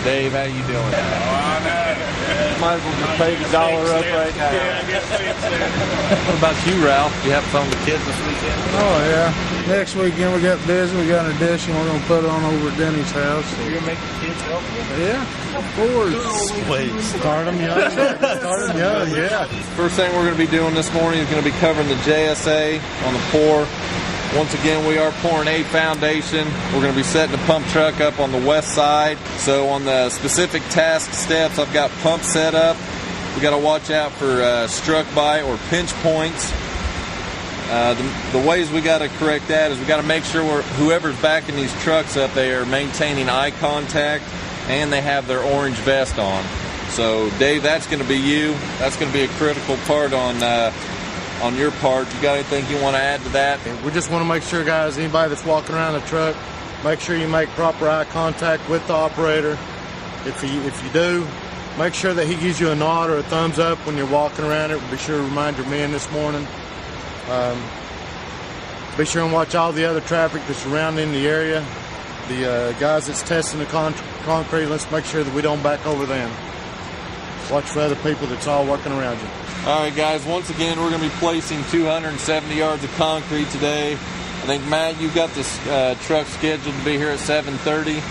Dave, how you doing? I know. Might as well just pay the dollar up right now. Yeah, I guess so. What about you, Ralph? You have fun with the kids this weekend? Oh, yeah. Next weekend we got busy. We got an addition we're going to put on over at Denny's house. So. You're going to make the kids help you? Yeah, of course. Please. Start them young. Start them young, yeah. First thing we're going to be doing this morning is going to be covering the JSA on the pour. Once again, we are pouring a foundation. We're going to be setting the pump truck up on the west side. So on the specific task steps, I've got pump set up. We got to watch out for struck by or pinch points. The ways we got to correct that is we got to make sure whoever's backing these trucks up, they are maintaining eye contact and they have their orange vest on. So Dave, that's going to be you. That's going to be a critical part on your part. You got anything you want to add to that? We just want to make sure, guys, anybody that's walking around the truck, make sure you make proper eye contact with the operator. If you do, make sure that he gives you a nod or a thumbs up when you're walking around it. Be sure to remind your men this morning. Be sure and watch all the other traffic that's surrounding the area. The guys that's testing the concrete, let's make sure that we don't back over them. Watch for other people that's all working around you. All right, guys, once again, we're going to be placing 270 yards of concrete today. I think, Matt, you've got this truck scheduled to be here at 7:30.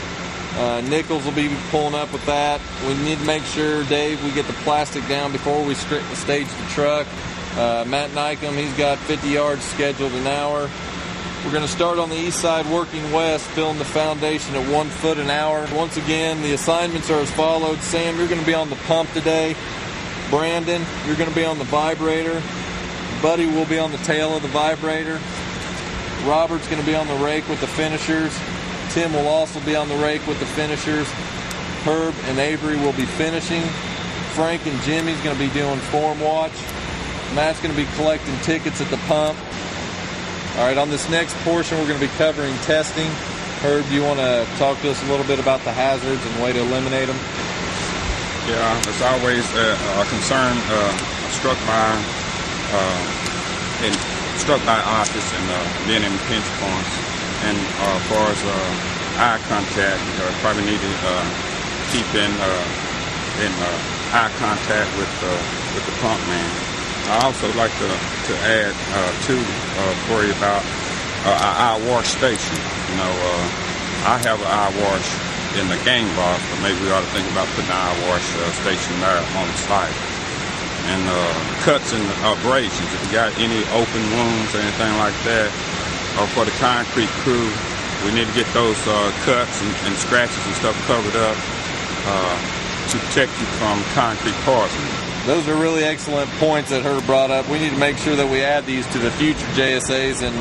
Nichols will be pulling up with that. We need to make sure, Dave, we get the plastic down before we stage the truck. Matt Nycom, he's got 50 yards scheduled an hour. We're going to start on the east side working west, filling the foundation at 1 foot an hour. Once again, the assignments are as follows. Sam, you're going to be on the pump today. Brandon, you're going to be on the vibrator. Buddy will be on the tail of the vibrator. Robert's going to be on the rake with the finishers. Tim will also be on the rake with the finishers. Herb and Avery will be finishing. Frank and Jimmy's going to be doing form watch. Matt's going to be collecting tickets at the pump. All right, on this next portion, we're going to be covering testing. Herb, do you want to talk to us a little bit about the hazards and way to eliminate them? Yeah, it's always a concern struck by artists and being in pinch points. And as far as eye contact, probably need to keep in eye contact with the pump man. I also like to add for you about our eye wash station. You know, I have an eye wash in the gang box, but maybe we ought to think about putting an eye wash station there on the site. And cuts and abrasions, if you got any open wounds or anything like that, or for the concrete crew, we need to get those cuts and scratches and stuff covered up to protect you from concrete poisoning. Those are really excellent points that Herb brought up. We need to make sure that we add these to the future JSAs, and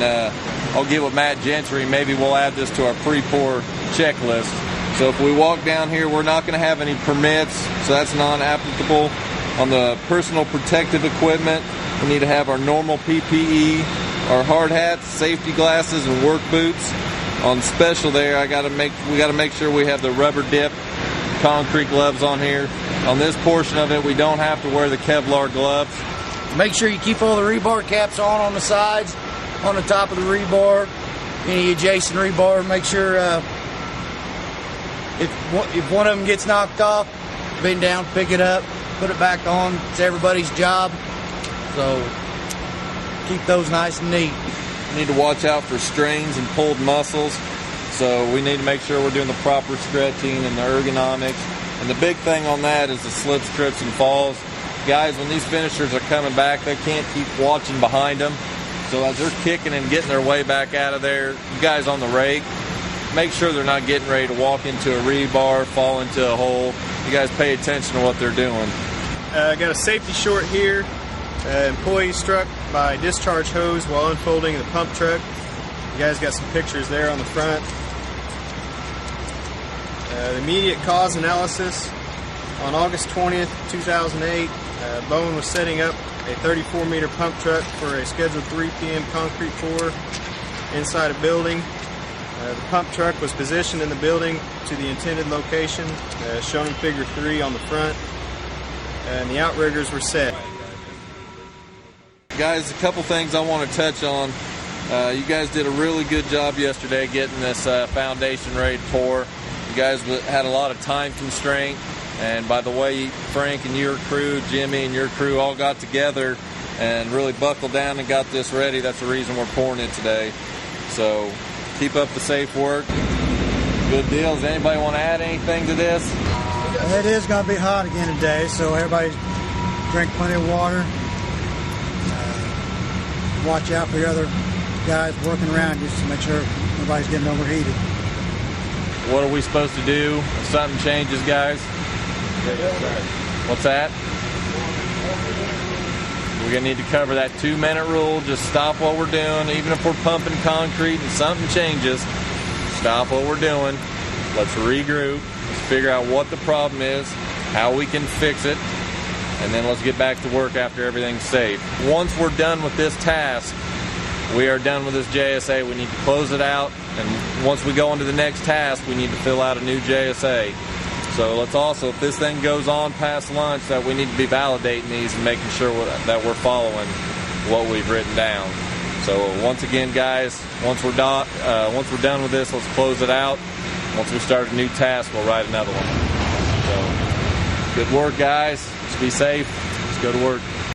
I'll get with Matt Gentry. Maybe we'll add this to our pre-pour checklist. So if we walk down here, we're not going to have any permits, so that's non-applicable. On the personal protective equipment, we need to have our normal PPE, our hard hats, safety glasses, and work boots. On special there, we got to make sure we have the rubber dip concrete gloves on here. On this portion of it, we don't have to wear the Kevlar gloves. Make sure you keep all the rebar caps on the sides, on the top of the rebar, any adjacent rebar. Make sure if one of them gets knocked off, bend down, pick it up, put it back on. It's everybody's job. So keep those nice and neat. We need to watch out for strains and pulled muscles. So we need to make sure we're doing the proper stretching and the ergonomics. And the big thing on that is the slips, trips, and falls. Guys, when these finishers are coming back, they can't keep watching behind them. So as they're kicking and getting their way back out of there, you guys on the rake, make sure they're not getting ready to walk into a rebar, fall into a hole. You guys pay attention to what they're doing. Got a safety short here. Employee struck by discharge hose while unfolding the pump truck. You guys got some pictures there on the front. The immediate cause analysis. On August 20th, 2008, Bowen was setting up a 34-meter pump truck for a scheduled 3 p.m. concrete pour inside a building. The pump truck was positioned in the building to the intended location, shown in figure 3 on the front, and the outriggers were set. Guys, a couple things I want to touch on. You guys did a really good job yesterday getting this foundation ready to pour. guys had a lot of time constraint, and by the way Frank and your crew, Jimmy and your crew all got together and really buckled down and got this ready, that's the reason we're pouring it today. So keep up the safe work. Good deal. Does anybody want to add anything to this? It is going to be hot again today, so everybody drink plenty of water. Watch out for your other guys working around you, just to make sure nobody's getting overheated. What are we supposed to do if something changes, guys? What's that? We're going to need to cover that 2-minute rule. Just stop what we're doing. Even if we're pumping concrete and something changes, stop what we're doing. Let's regroup. Let's figure out what the problem is, how we can fix it, and then let's get back to work after everything's safe. Once we're done with this task, we are done with this JSA. We need to close it out, and once we go into the next task, we need to fill out a new JSA. So let's also, if this thing goes on past lunch, that we need to be validating these and making sure that we're following what we've written down. So once again, guys, once we're done with this, let's close it out. Once we start a new task, we'll write another one. So good work, guys. Let's be safe. Let's go to work.